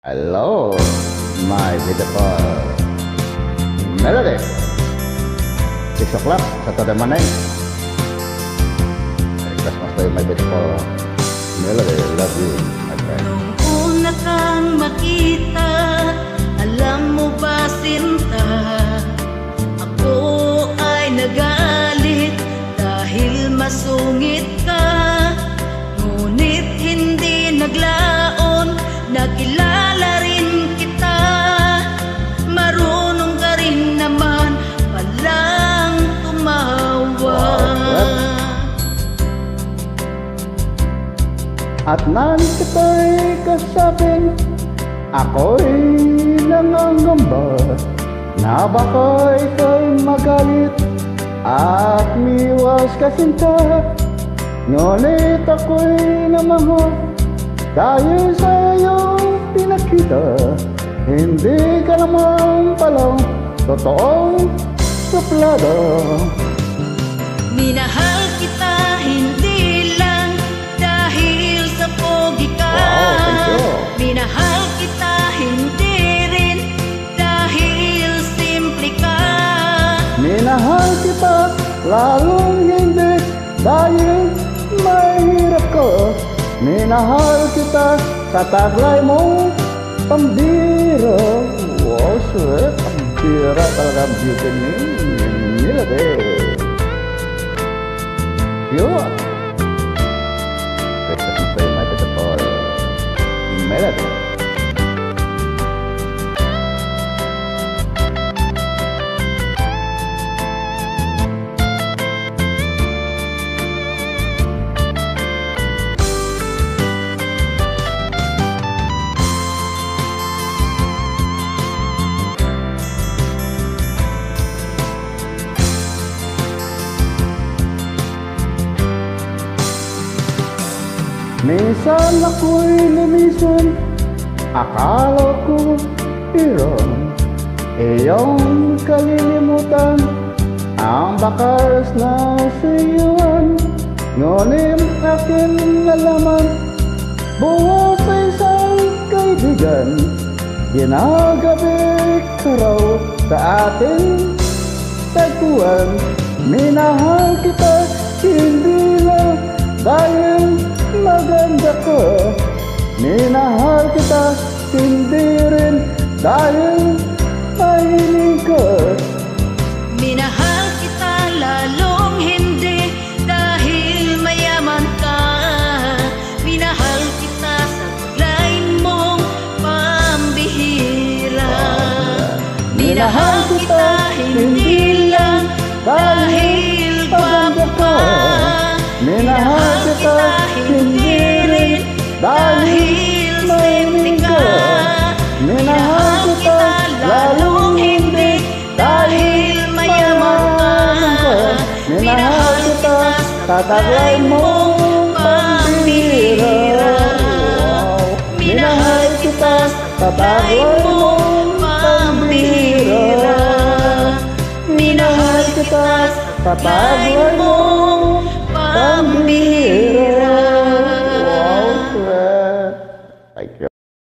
Hello, my beautiful Melody. 6 o'clock, Saturday morning. Merry Christmas to you, my beautiful Melody. Love you, my friend. Nung una kang makita, alam mo ba sinta, ako ay nagalit dahil masungit ka. Ngunit hindi naglaon, nakilala rin kita. Marunong ka rin naman palang tumawa. At nang kita'y kasabing ako'y nangangamba na baka ika'y magalit at miwas kasinta. Ngunit ako'y namahal dahil sa iyong pinakita. Hindi ka naman palang totoong suplado. Minahal kita hindi lang dahil sa pogi ka. Wow, thank you. Minahal kita hindi rin dahil simple ka. Minahal kita lalong hindi dahil mahirap ko. Minahal kita sa taglay mong pambira. Wow, sweet. Pambira talaga ang beauty ni Melody. Yun. Christmas to you, my beautiful Melody. Minsan ako'y lumisan, akala ko iron, iyong kalilimutan ang bakas na siyuan. Ngunit akin nalaman, buwas sa isang kaibigan, ginagabik ka raw sa ating tagpuan. Minahal kita hindi lang dahil maganda ko. Minahal kita hindi rin dahil mahilig ko. Minahal kita lalong hindi dahil mayaman ka. Minahal kita sa taglay mong pambihira. Minahal kita hindi lang dahil gwapo ka. Minahal kita hindi rin dahil mahilig ka. Minahal kita lalong hindi dahil mayaman ka. Minahal kita sa taglay mong pambihira. Minahal kita sa taglay mong pambihira. Minahal kita sa taglay mong pambihira.